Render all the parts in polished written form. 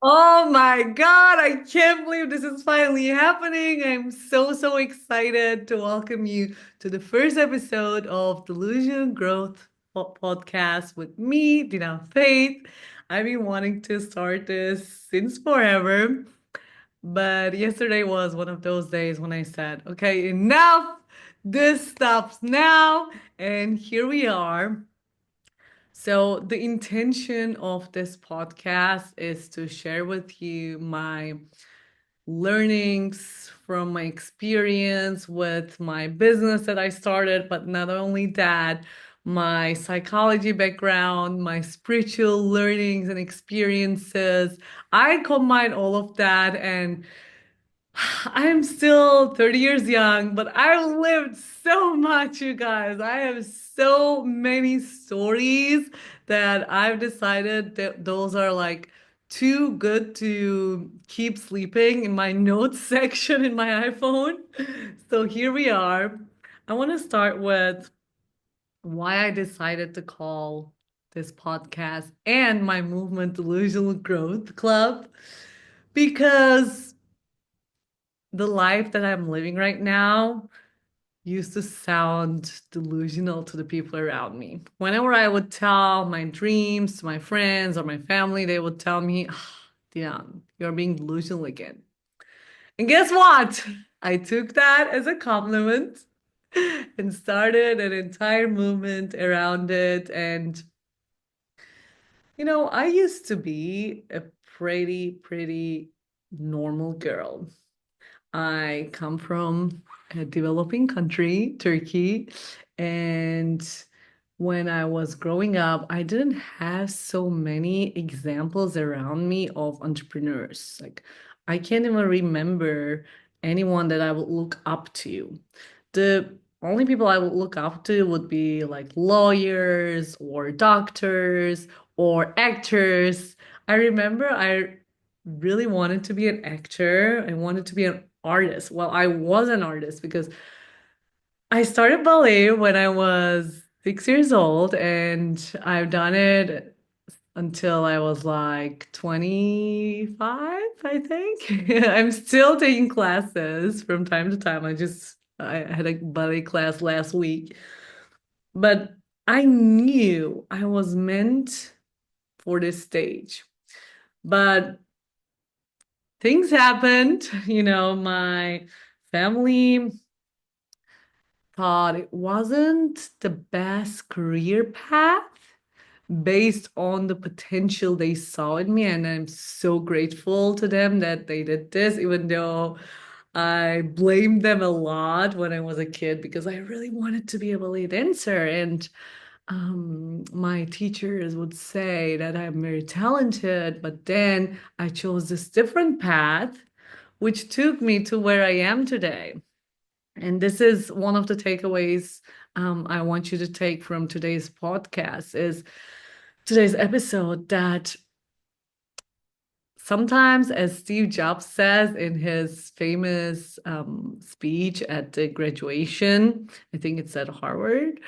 Oh my God, I can't believe this is finally happening. I'm so excited to welcome you to the first episode of Delusional Growth Podcast with me, Dilan Faith. I've been wanting to start this since forever, but yesterday was one of those days when I said, okay, enough. This stops now. And here we are. So, the intention of this podcast is to share with you my learnings from my experience with my business that I started, but not only that, my psychology background, my spiritual learnings and experiences. I combine all of that and I'm still 30 years young, but I've lived so much, you guys. I have so many stories that I've decided that those are like too good to keep sleeping in my notes section in my iPhone. So here we are. I want to start with why I decided to call this podcast and my movement Delusional Growth Club because the life that I'm living right now used to sound delusional to the people around me. Whenever I would tell my dreams to my friends or my family, they would tell me, Dion, you're being delusional again. And guess what? I took that as a compliment and started an entire movement around it. And, I used to be a pretty normal girl. I come from a developing country, Turkey, and when I was growing up, I didn't have so many examples around me of entrepreneurs. Like, I can't even remember anyone that I would look up to. The only people I would look up to would be like lawyers or doctors or actors. I remember I really wanted to be an actor. I wanted to be an artist. Well, I was an artist because I started ballet when I was 6 years old, and I've done it until I was like 25, I think. I'm still taking classes from time to time. I had a ballet class last week, but I knew I was meant for this stage. But things happened, my family thought it wasn't the best career path based on the potential they saw in me. And I'm so grateful to them that they did this, even though I blamed them a lot when I was a kid because I really wanted to be a ballet dancer. And my teachers would say that I'm very talented, but then I chose this different path, which took me to where I am today. And this is one of the takeaways I want you to take from today's podcast is today's episode that sometimes, as Steve Jobs says in his famous speech at the graduation, I think it's at Harvard,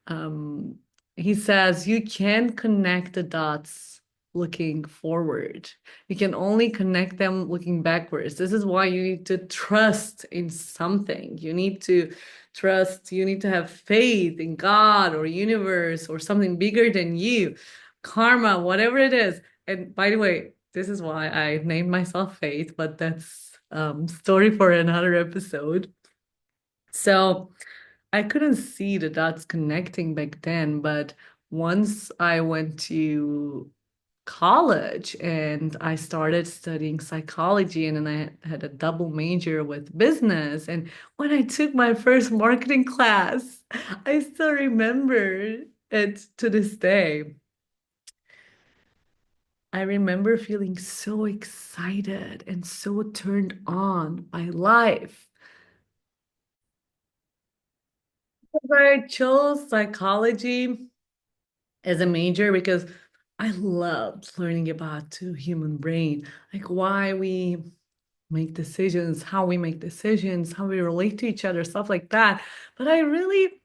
um, he says, you can connect the dots looking forward. You can only connect them looking backwards. This is why you need to trust in something. You need to trust, you need to have faith in God or universe or something bigger than you, karma, whatever it is. And by the way, this is why I named myself Faith, but that's story for another episode. So I couldn't see the dots connecting back then, but once I went to college and I started studying psychology, and then I had a double major with business. And when I took my first marketing class, I still remember it to this day. I remember feeling so excited and so turned on by life. I chose psychology as a major because I loved learning about the human brain, like why we make decisions, how we make decisions, how we relate to each other, stuff like that. But I really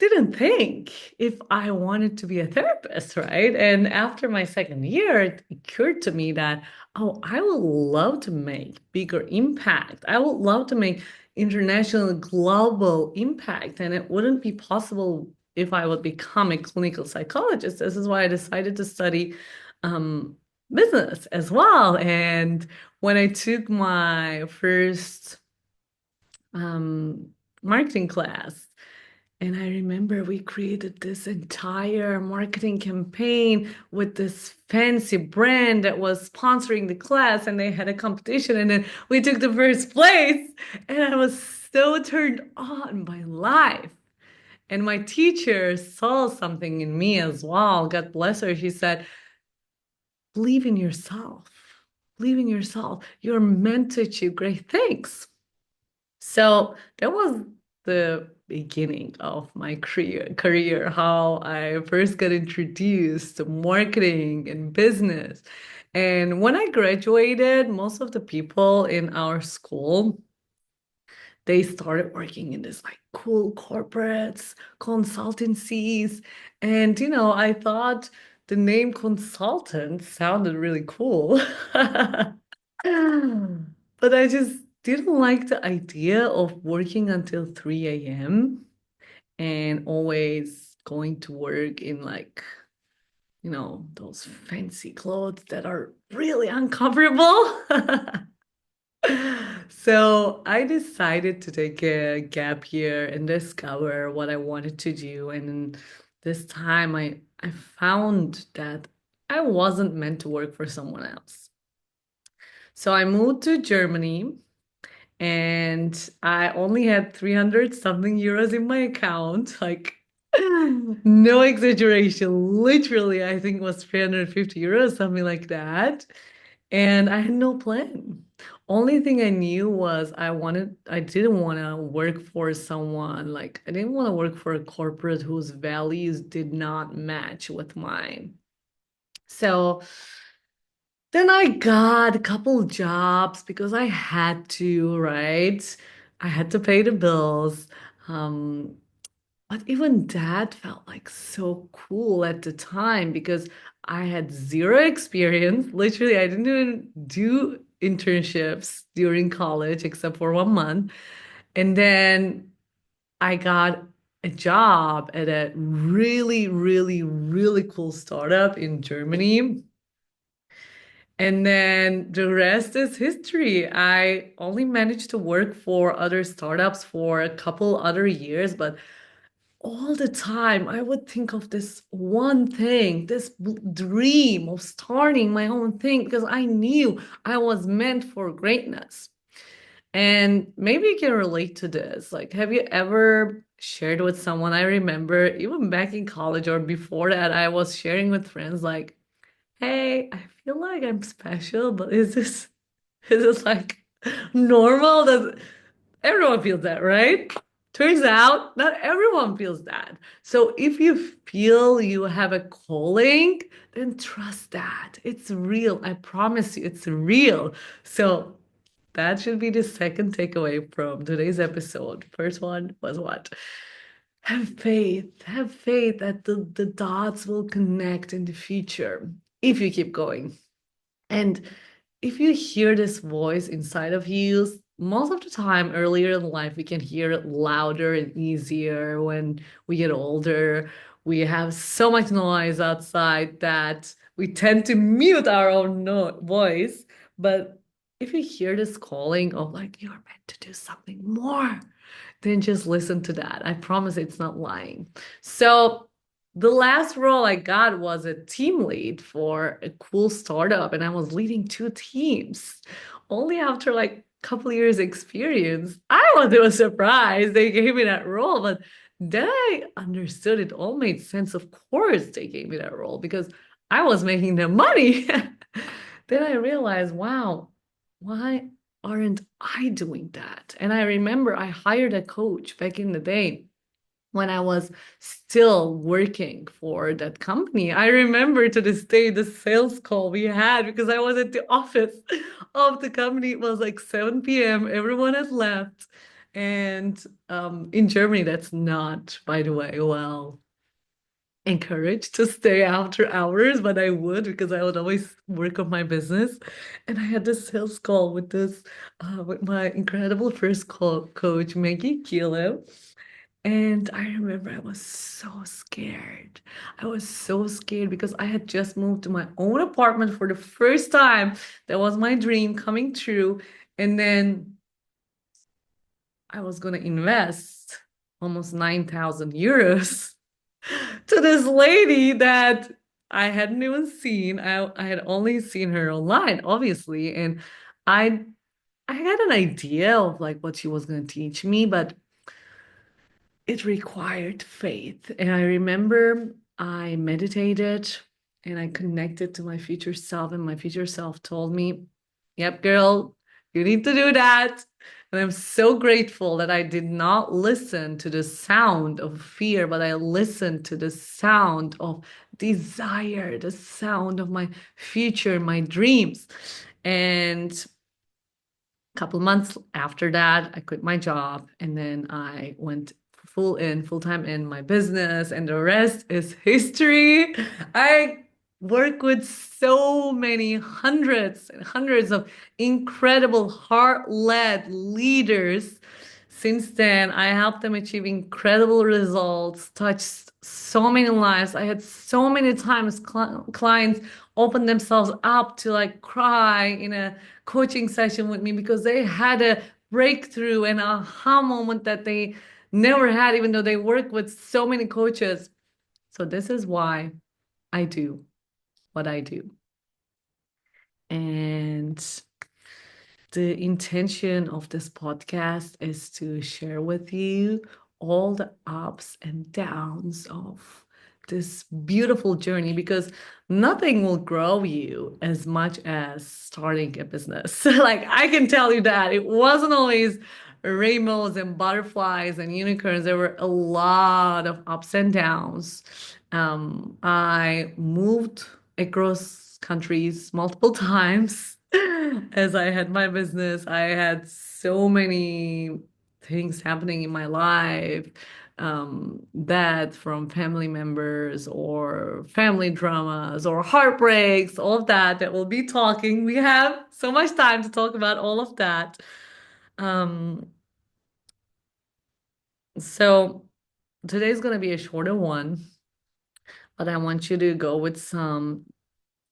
didn't think if I wanted to be a therapist, right? And after my second year, it occurred to me that, oh, I would love to make bigger impact. I would love to make international, global impact. And it wouldn't be possible if I would become a clinical psychologist. This is why I decided to study um, business as well. And when I took my first um, marketing class, and I remember we created this entire marketing campaign with this fancy brand that was sponsoring the class, and they had a competition, and then we took the first place. And I was so turned on by life. And my teacher saw something in me as well. God bless her. She said, believe in yourself. Believe in yourself. You're meant to achieve great things. So that was the beginning of my career, how I first got introduced to marketing and business. And when I graduated, most of the people in our school, they started working in this like cool corporates, consultancies. And I thought the name consultant sounded really cool. But I just didn't like the idea of working until 3 a.m. and always going to work in like, those fancy clothes that are really uncomfortable. So I decided to take a gap year and discover what I wanted to do. And then this time I found that I wasn't meant to work for someone else. So I moved to Germany and I only had 300 something euros in my account. Like, no exaggeration. Literally, I think it was 350 euros, something like that. And I had no plan. Only thing I knew was I didn't want to work for someone. Like, I didn't want to work for a corporate whose values did not match with mine. So, then I got a couple jobs because I had to, right? I had to pay the bills. Um, but even that felt like so cool at the time because I had zero experience. Literally, I didn't even do internships during college except for 1 month. And then I got a job at a really, really, really cool startup in Germany. And then the rest is history. I only managed to work for other startups for a couple other years, but all the time I would think of this one thing, this dream of starting my own thing because I knew I was meant for greatness. And maybe you can relate to this. Like, have you ever shared with someone? I remember even back in college or before that, I was sharing with friends like, hey, I feel like I'm special, but is this like normal? Does everyone feels that, right? Turns out not everyone feels that. So if you feel you have a calling, then trust that. It's real. I promise you, it's real. So that should be the second takeaway from today's episode. First one was what? Have faith. Have faith that the dots will connect in the future if you keep going. And if you hear this voice inside of you, most of the time earlier in life, we can hear it louder and easier. When we get older, we have so much noise outside that we tend to mute our own voice. But if you hear this calling of like, you're meant to do something more, then just listen to that. I promise it's not lying. So the last role I got was a team lead for a cool startup, and I was leading two teams. Only after like a couple years experience, it was surprised they gave me that role, but then I understood it all made sense. Of course, they gave me that role because I was making them money. Then I realized, wow, why aren't I doing that? And I remember I hired a coach back in the day when I was still working for that company. I remember to this day the sales call we had because I was at the office of the company. It was like 7 p.m. Everyone had left. And in Germany, that's not, by the way, well encouraged to stay after hours, but I would because I would always work on my business. And I had this sales call with with my incredible first call coach, Maggie Kilo. And I remember I was so scared. I was so scared because I had just moved to my own apartment for the first time. That was my dream coming true. And then I was going to invest almost 9,000 euros to this lady that I hadn't even seen. I had only seen her online, obviously. And I I had an idea of like what she was going to teach me, but it required faith. And I remember I meditated and I connected to my future self, and my future self told me, "Yep, girl, you need to do that." And I'm so grateful that I did not listen to the sound of fear, but I listened to the sound of desire, the sound of my future, my dreams. And couple months after that, I quit my job and then I went full time in my business, and the rest is history. I work with so many hundreds and hundreds of incredible heart-led leaders. Since then, I helped them achieve incredible results, touched so many lives. I had so many times clients open themselves up to like cry in a coaching session with me because they had a breakthrough and aha moment that they never had, even though they work with so many coaches. So this is why I do what I do. And the intention of this podcast is to share with you all the ups and downs of this beautiful journey, because nothing will grow you as much as starting a business. Like I can tell you that it wasn't always rainbows and butterflies and unicorns. There were a lot of ups and downs. I moved across countries multiple times. As I had my business, I had so many things happening in my life, that from family members or family dramas or heartbreaks, all of that we'll be talking. We have so much time to talk about all of that. Um, so today's going to be a shorter one, but I want you to go with some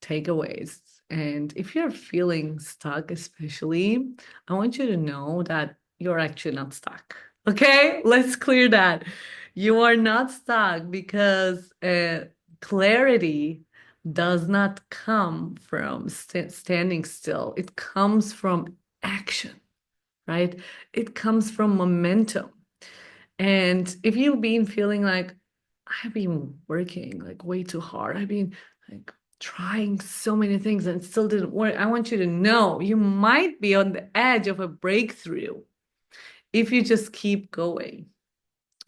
takeaways. And if you're feeling stuck, especially, I want you to know that you're actually not stuck. Okay, let's clear that. You are not stuck because clarity does not come from standing still, it comes from action, right? It comes from momentum. And if you've been feeling like, I've been working like way too hard, I've been like trying so many things and it still didn't work, I want you to know you might be on the edge of a breakthrough if you just keep going.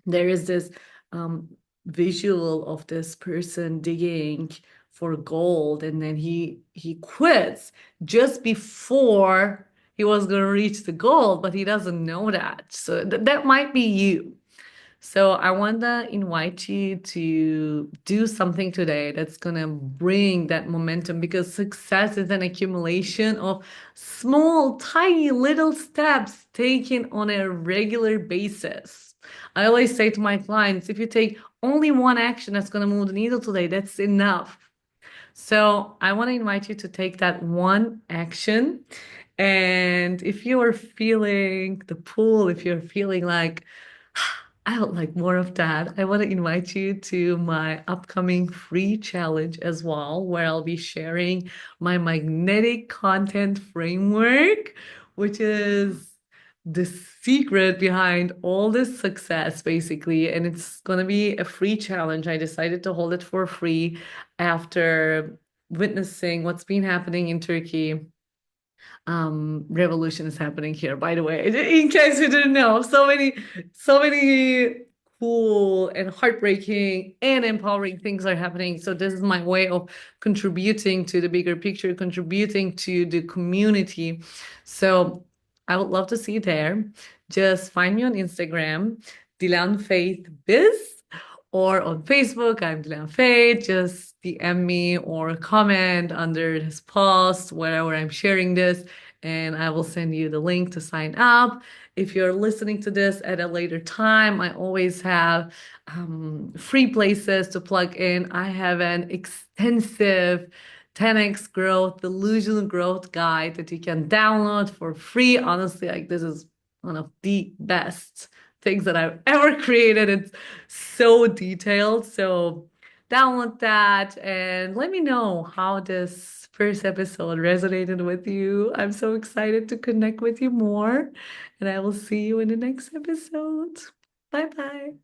There is this um, visual of this person digging for gold, and then he quits just before he was going to reach the gold, but he doesn't know that. So that might be you. So I want to invite you to do something today that's going to bring that momentum, because success is an accumulation of small, tiny little steps taken on a regular basis. I always say to my clients, if you take only one action that's going to move the needle today, that's enough. So I want to invite you to take that one action. And if you are feeling the pull, if you're feeling like, I would like more of that, I want to invite you to my upcoming free challenge as well, where I'll be sharing my magnetic content framework, which is the secret behind all this success, basically. And it's going to be a free challenge. I decided to hold it for free after witnessing what's been happening in Turkey. Revolution is happening here, by the way, in case you didn't know. So many cool and heartbreaking and empowering things are happening. So this is my way of contributing to the bigger picture, contributing to the community. So I would love to see you there. just find me on Instagram, Dilan Faith Biz, or on Facebook, I'm Dilan Faith. Just DM me or comment under this post, wherever I'm sharing this, and I will send you the link to sign up. If you're listening to this at a later time, I always have free places to plug in. I have an extensive 10x growth, delusional growth guide that you can download for free. Honestly, like this is one of the best things that I've ever created. It's so detailed. So download that and let me know how this first episode resonated with you. I'm so excited to connect with you more, and I will see you in the next episode. Bye bye.